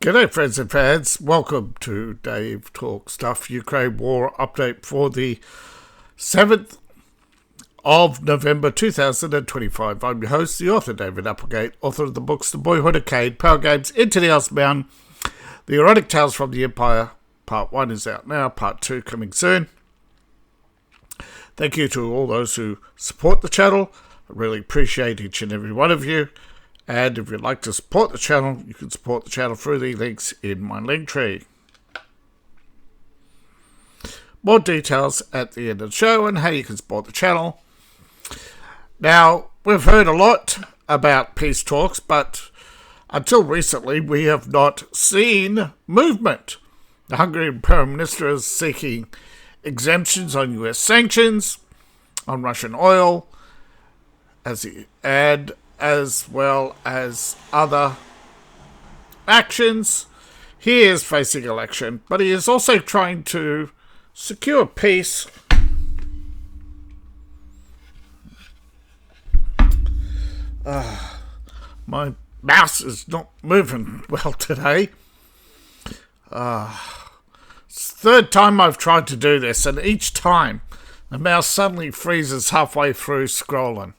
G'day friends and fans, welcome to Dave Talk Stuff Ukraine War Update for the 7th of November 2025. I'm your host, the author David Applegate, author of the books The Boyhood of Cade, Power Games, Into the Ice Mountain, The Erotic Tales from the Empire. Part 1 is out now, Part 2 coming soon. Thank you to all those who support the channel. I really appreciate each and every one of you. And if you'd like to support the channel, you can support the channel through the links in my link tree. More details at the end of the show and how you can support the channel. Now, we've heard a lot about peace talks, but until recently we have not seen movement. The Hungarian Prime Minister is seeking exemptions on US sanctions, on Russian oil, as well as other actions. He is facing election, but he is also trying to secure peace. My mouse is not moving well today. It's the third time I've tried to do this, and each time the mouse suddenly freezes halfway through scrolling.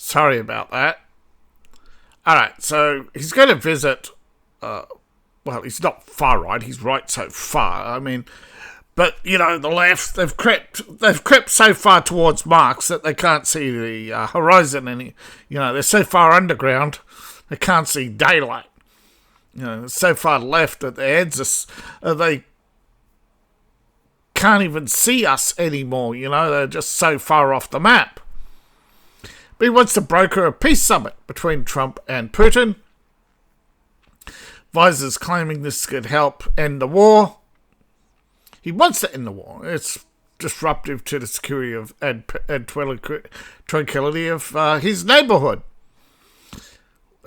Sorry about that. Alright, so he's going to visit, well, he's not far right, he's right so far, but, the left, they've crept so far towards Marx that they can't see the horizon, they're so far underground, they can't see daylight. They're so far left that their heads they can't even see us anymore, they're just so far off the map. But he wants to broker a peace summit between Trump and Putin. Advisors claiming this could help end the war. He wants to end the war. It's disruptive to the security and tranquility of his neighborhood,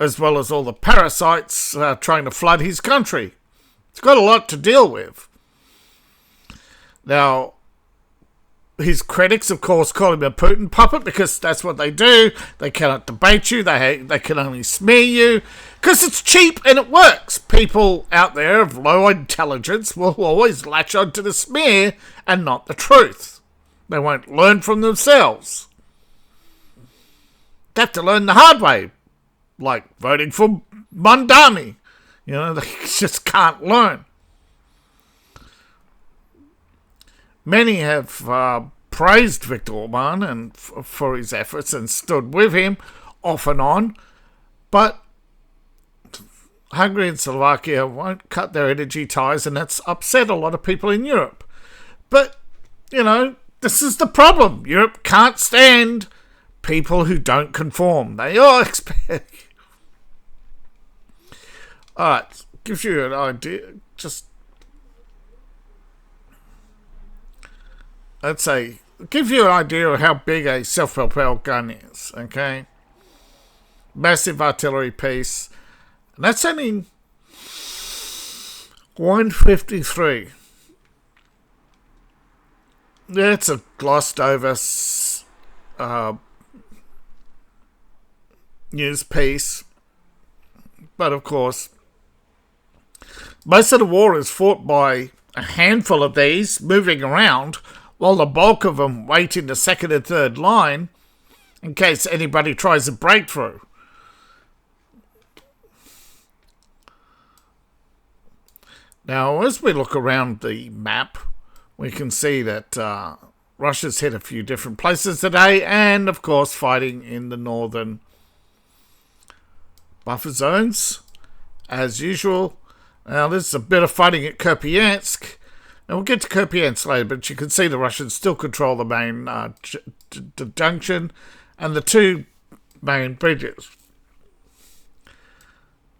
as well as all the parasites trying to flood his country. It's got a lot to deal with. Now, his critics, of course, call him a Putin puppet because that's what they do. They cannot debate you. They can only smear you because it's cheap and it works. People out there of low intelligence will always latch onto the smear and not the truth. They won't learn from themselves. They have to learn the hard way, like voting for Mondani. They just can't learn. Many have praised Viktor Orban and for his efforts and stood with him off and on, but Hungary and Slovakia won't cut their energy ties, and that's upset a lot of people in Europe. But, this is the problem. Europe can't stand people who don't conform. They all expect... Alright, gives you an idea, let's say, give you an idea of how big a self-propelled gun is, okay? Massive artillery piece. And that's only 153. Yeah, it's a glossed over news piece. But of course, most of the war is fought by a handful of these moving around, while the bulk of them wait in the second and third line in case anybody tries a breakthrough. Now, as we look around the map, we can see that Russia's hit a few different places today, and of course fighting in the northern buffer zones, as usual. Now, there's a bit of fighting at Kupiansk. And we'll get to Kupiansk later, but you can see the Russians still control the main junction and the two main bridges.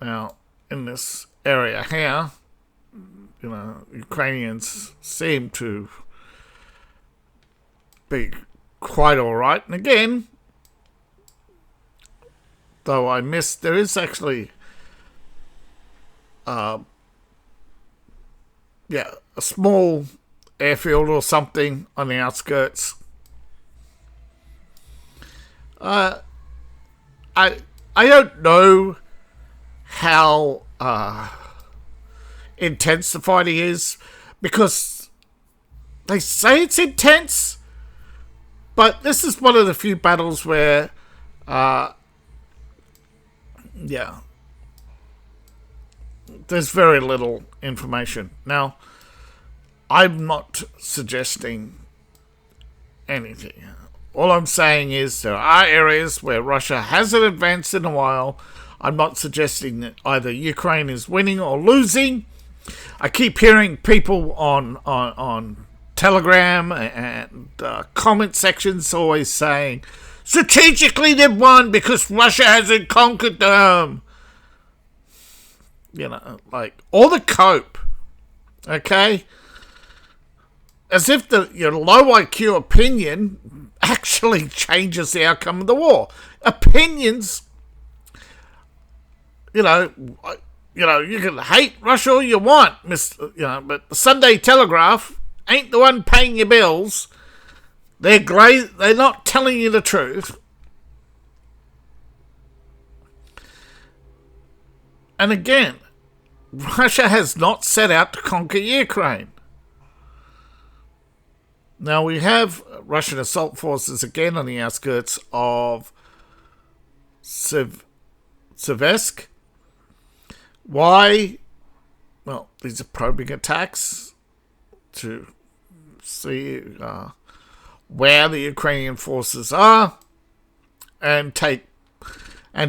Now, in this area here, Ukrainians seem to be quite alright. And again, though I missed, there is actually a small airfield or something on the outskirts. I don't know how intense the fighting is, because they say it's intense, but this is one of the few battles where, there's very little information. Now, I'm not suggesting anything. All I'm saying is there are areas where Russia hasn't advanced in a while. I'm not suggesting that either Ukraine is winning or losing. I keep hearing people on Telegram and comment sections always saying, strategically they've won because Russia hasn't conquered them. You know, like, all the cope, okay? As if your low IQ opinion actually changes the outcome of the war. Opinions, you can hate Russia all you want, but the Sunday Telegraph ain't the one paying your bills. They're not telling you the truth. And again, Russia has not set out to conquer Ukraine. Now, we have Russian assault forces again on the outskirts of Seversk. Why? Well, these are probing attacks to see where the Ukrainian forces are and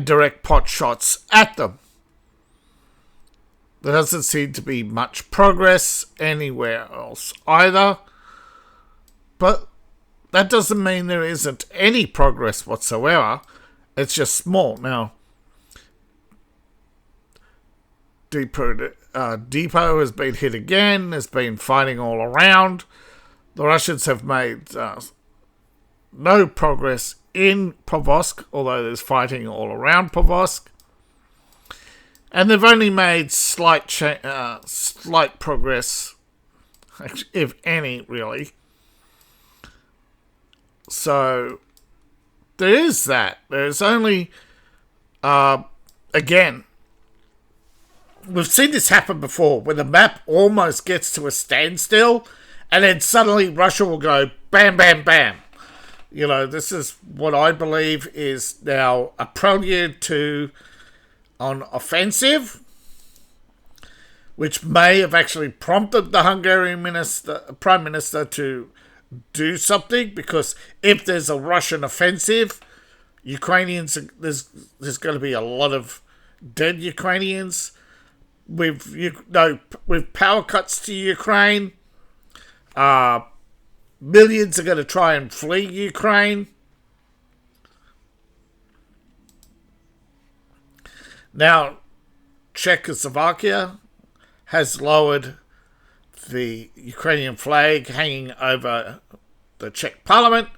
direct pot shots at them. There doesn't seem to be much progress anywhere else either. But that doesn't mean there isn't any progress whatsoever. It's just small. Now, Depot has been hit again. There's been fighting all around. The Russians have made no progress in Pokrovsk, although there's fighting all around Pokrovsk. And they've only made slight progress, if any, really. So, there is that. There's only, again, we've seen this happen before, where the map almost gets to a standstill, and then suddenly Russia will go bam, bam, bam. You know, this is what I believe is now a prelude to an offensive, which may have actually prompted the Hungarian Prime Minister to do something, because if there's a Russian offensive, Ukrainians, there's going to be a lot of dead Ukrainians. With power cuts to Ukraine, millions are going to try and flee Ukraine. Now, Czechoslovakia has lowered the Ukrainian flag hanging over the Czech parliament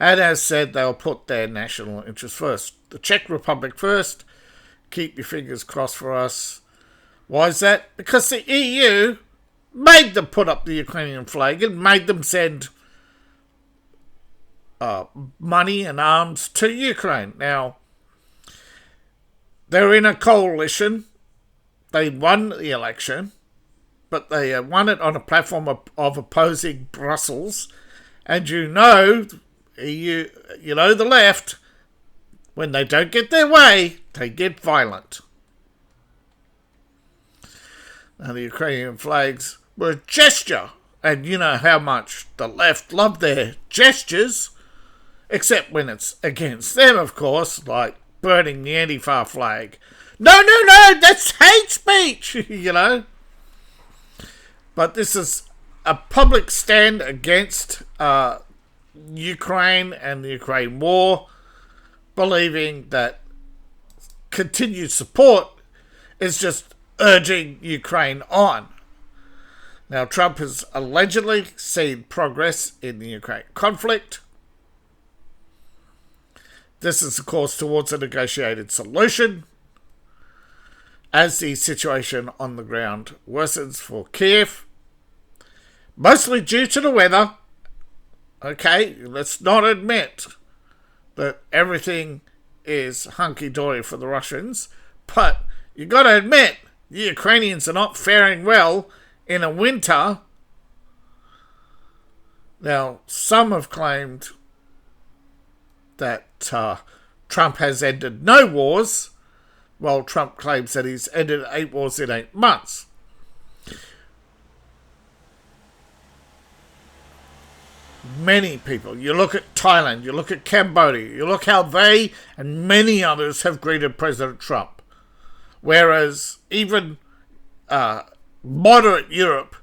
and has said they'll put their national interest first. The Czech Republic first. Keep your fingers crossed for us. Why is that? Because the EU made them put up the Ukrainian flag and made them send money and arms to Ukraine. Now, they're in a coalition. They won the election, but they won it on a platform of opposing Brussels. And the left, when they don't get their way, they get violent. Now, the Ukrainian flags were a gesture, and you know how much the left love their gestures, except when it's against them, of course, like burning the Antifa flag. No, that's hate speech, you know. But this is a public stand against Ukraine and the Ukraine war, believing that continued support is just urging Ukraine on. Now, Trump has allegedly seen progress in the Ukraine conflict. This is, of course, towards a negotiated solution as the situation on the ground worsens for Kiev, mostly due to the weather. Okay, let's not admit that everything is hunky-dory for the Russians, but you got to admit the Ukrainians are not faring well in a winter. Now, some have claimed that Trump has ended no wars, while Trump claims that he's ended 8 wars in 8 months. Many people, you look at Thailand, you look at Cambodia, you look how they and many others have greeted President Trump. Whereas even moderate Europe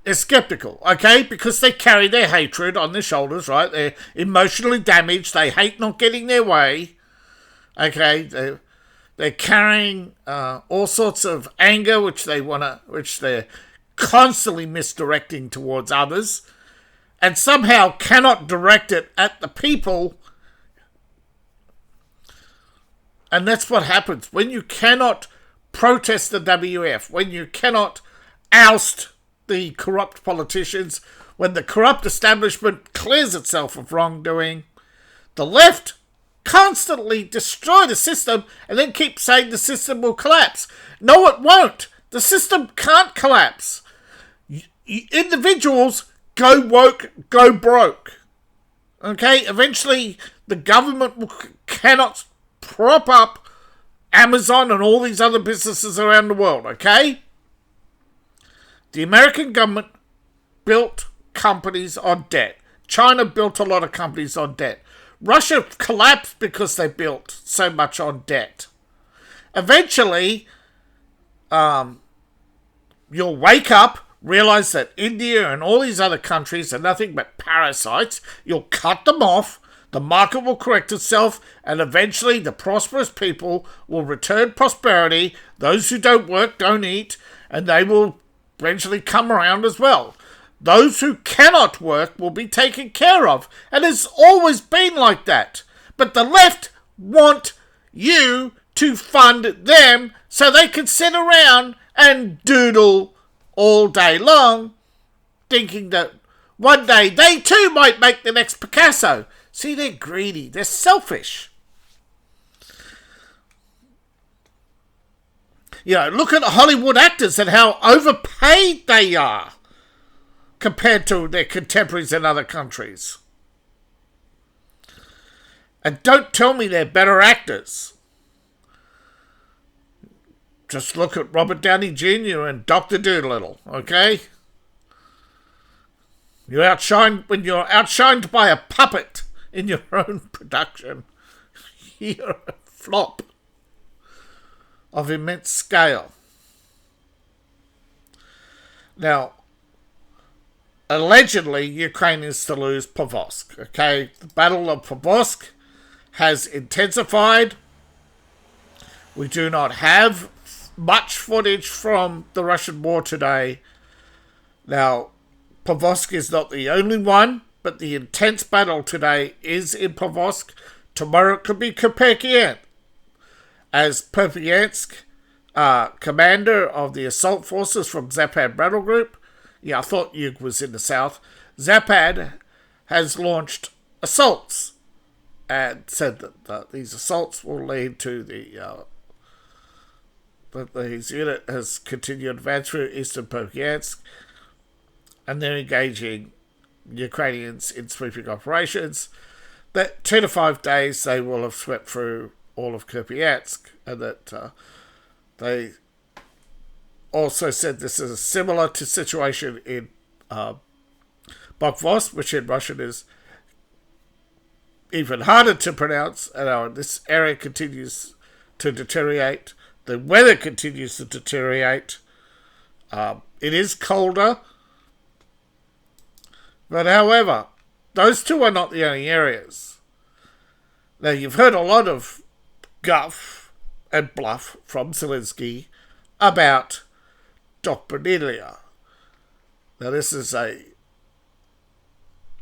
is skeptical, okay? Because they carry their hatred on their shoulders, right? They're emotionally damaged. They hate not getting their way, okay? They're carrying all sorts of anger, which they're constantly misdirecting towards others, and somehow cannot direct it at the people. And that's what happens when you cannot protest the WF, when you cannot oust the corrupt politicians, when the corrupt establishment clears itself of wrongdoing. The left constantly destroy the system and then keep saying the system will collapse. No, it won't. The system can't collapse. Individuals go woke, go broke. Okay? Eventually, the government cannot prop up Amazon and all these other businesses around the world, okay? The American government built companies on debt. China built a lot of companies on debt. Russia collapsed because they built so much on debt. Eventually, you'll wake up, realize that India and all these other countries are nothing but parasites. You'll cut them off. The market will correct itself, and eventually the prosperous people will return prosperity. Those who don't work don't eat, and they will eventually come around as well. Those who cannot work will be taken care of, and it's always been like that. But the left want you to fund them so they can sit around and doodle all day long, thinking that one day they too might make the next Picasso. See, they're greedy. They're selfish. You know, look at Hollywood actors and how overpaid they are compared to their contemporaries in other countries. And don't tell me they're better actors. Just look at Robert Downey Jr. and Dr. Dolittle, okay? When you're outshined by a puppet in your own production, you're a flop of immense scale. Now, allegedly, Ukraine is to lose Pokrovsk, okay? The Battle of Pokrovsk has intensified. We do not have much footage from the Russian war today. Now, Pokrovsk is not the only one, but the intense battle today is in Pokrovsk. Tomorrow it could be Kupiansk, as Kupiansk, commander of the assault forces from Zapad battle group. Yeah, I thought Yug was in the south. Zapad has launched assaults and said that these assaults will lead to that his unit has continued advance through eastern Pokrovsk, and they're engaging Ukrainians in sweeping operations. That 2 to 5 days they will have swept through all of Kupiansk, and that they also said this is similar to situation in Pokrovsk, which in Russian is even harder to pronounce, and this area continues to deteriorate. The weather continues to deteriorate. It is colder. But however, those two are not the only areas. Now, you've heard a lot of guff and bluff from Zelensky about Dokbanilia. Now, this is a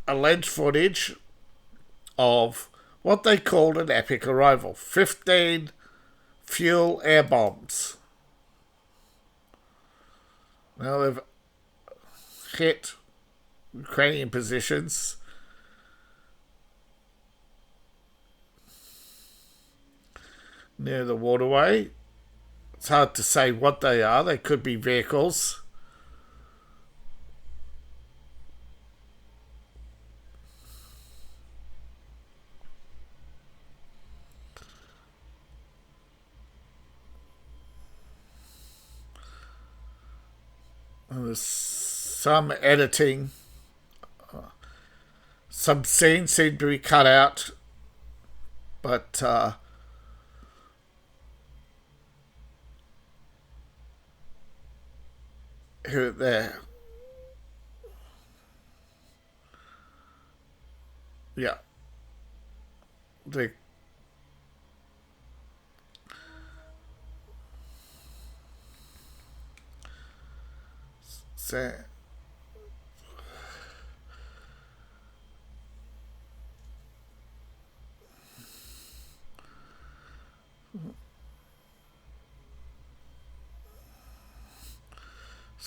alleged footage of what they called an epic arrival. 15 fuel air bombs. Now, they've hit Ukrainian positions. Near the waterway It's hard to say what they are. They could be vehicles. There's some editing. Some scenes seem to be cut out, but here, there, yeah, they. So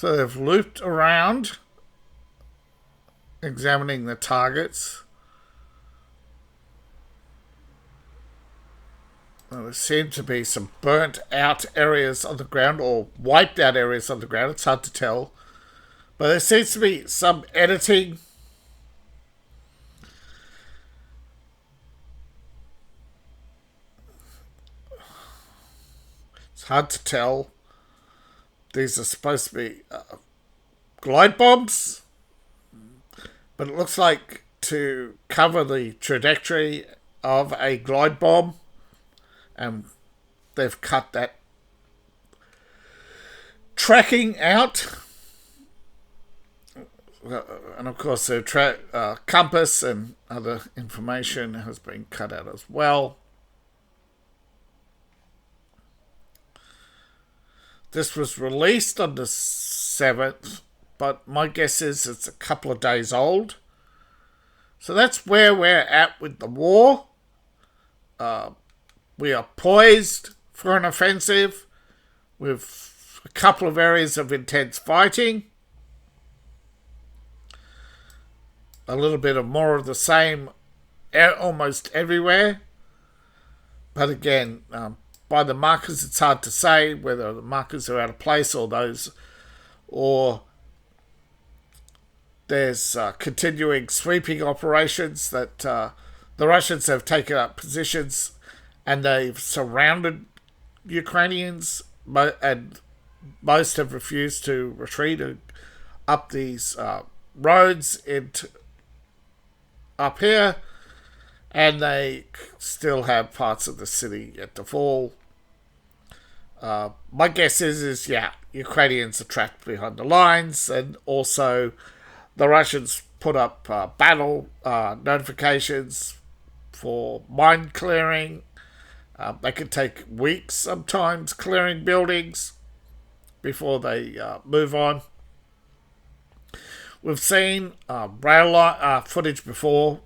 So they've looped around, examining the targets. Well, there seem to be some burnt out areas on the ground or wiped out areas on the ground. It's hard to tell. But there seems to be some editing. It's hard to tell. These are supposed to be glide bombs, but it looks like to cover the trajectory of a glide bomb, and they've cut that tracking out. And of course, the compass and other information has been cut out as well. This was released on the 7th, but my guess is it's a couple of days old. So that's where we're at with the war. We are poised for an offensive with a couple of areas of intense fighting. A little bit of more of the same almost everywhere. But again, by the markers, it's hard to say whether the markers are out of place or there's continuing sweeping operations that the Russians have taken up positions and they've surrounded Ukrainians, and most have refused to retreat up these roads up here, and they still have parts of the city yet to fall. My guess is Ukrainians are trapped behind the lines, and also the Russians put up battle notifications for mine clearing. They could take weeks sometimes clearing buildings before they move on. We've seen rail footage before,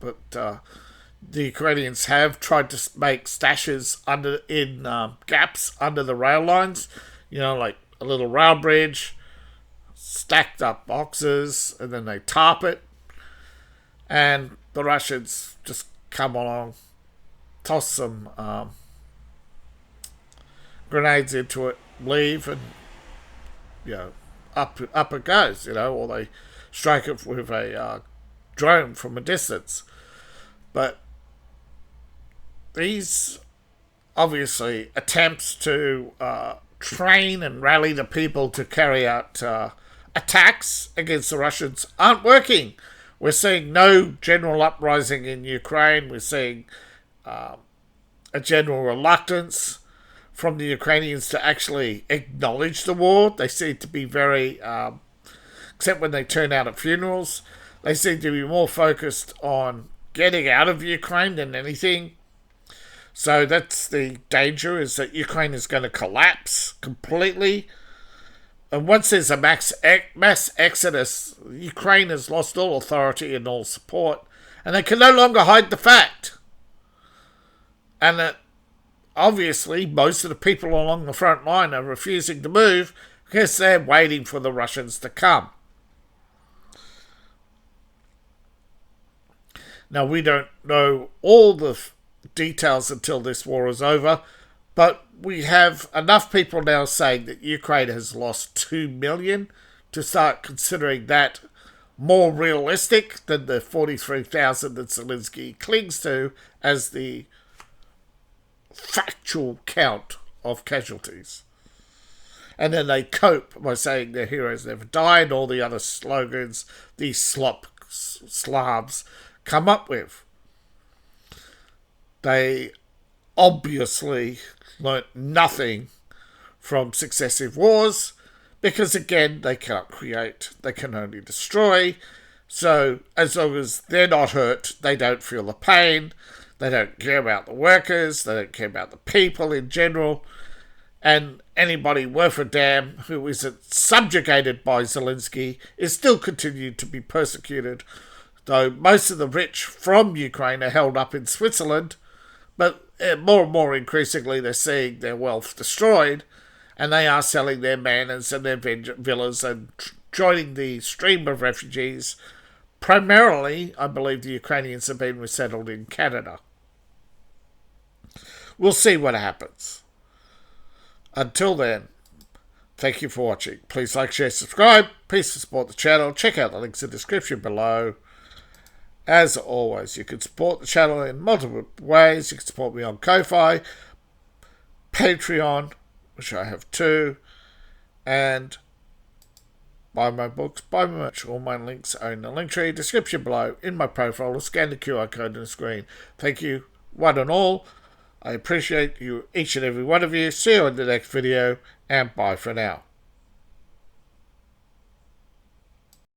but the Ukrainians have tried to make stashes in gaps under the rail lines, like a little rail bridge, stacked up boxes, and then they tarp it, and the Russians just come along, toss some grenades into it, leave, and up it goes, or they strike it with a drone from a distance. But these obviously attempts to train and rally the people to carry out attacks against the Russians aren't working. We're seeing no general uprising in Ukraine. We're seeing a general reluctance from the Ukrainians to actually acknowledge the war. They seem to be very, except when they turn out at funerals, they seem to be more focused on getting out of Ukraine than anything. So that's the danger, is that Ukraine is going to collapse completely. And once there's a mass exodus, Ukraine has lost all authority and all support, and they can no longer hide the fact. And that obviously most of the people along the front line are refusing to move because they're waiting for the Russians to come. Now, we don't know all the details until this war is over, but we have enough people now saying that Ukraine has lost 2 million to start considering that more realistic than the 43,000 that Zelensky clings to as the factual count of casualties. And then they cope by saying their heroes never died, all the other slogans these Slavs come up with. They obviously learnt nothing from successive wars, because again, they can't create, they can only destroy. So as long as they're not hurt, they don't feel the pain, they don't care about the workers, they don't care about the people in general, and anybody worth a damn who isn't subjugated by Zelensky is still continued to be persecuted, though most of the rich from Ukraine are held up in Switzerland, but more and more increasingly they're seeing their wealth destroyed, and they are selling their manors and their villas and joining the stream of refugees. Primarily, I believe the Ukrainians have been resettled in Canada. We'll see what happens. Until then, thank you for watching. Please like, share, subscribe. Please support the channel. Check out the links in the description below. As always, you can support the channel in multiple ways. You can support me on Ko-Fi, Patreon, which I have too, and buy my books, buy my merch. All my links are in the link tree, description below, in my profile, or scan the QR code on the screen. Thank you, one and all. I appreciate you, each and every one of you. See you in the next video, and bye for now.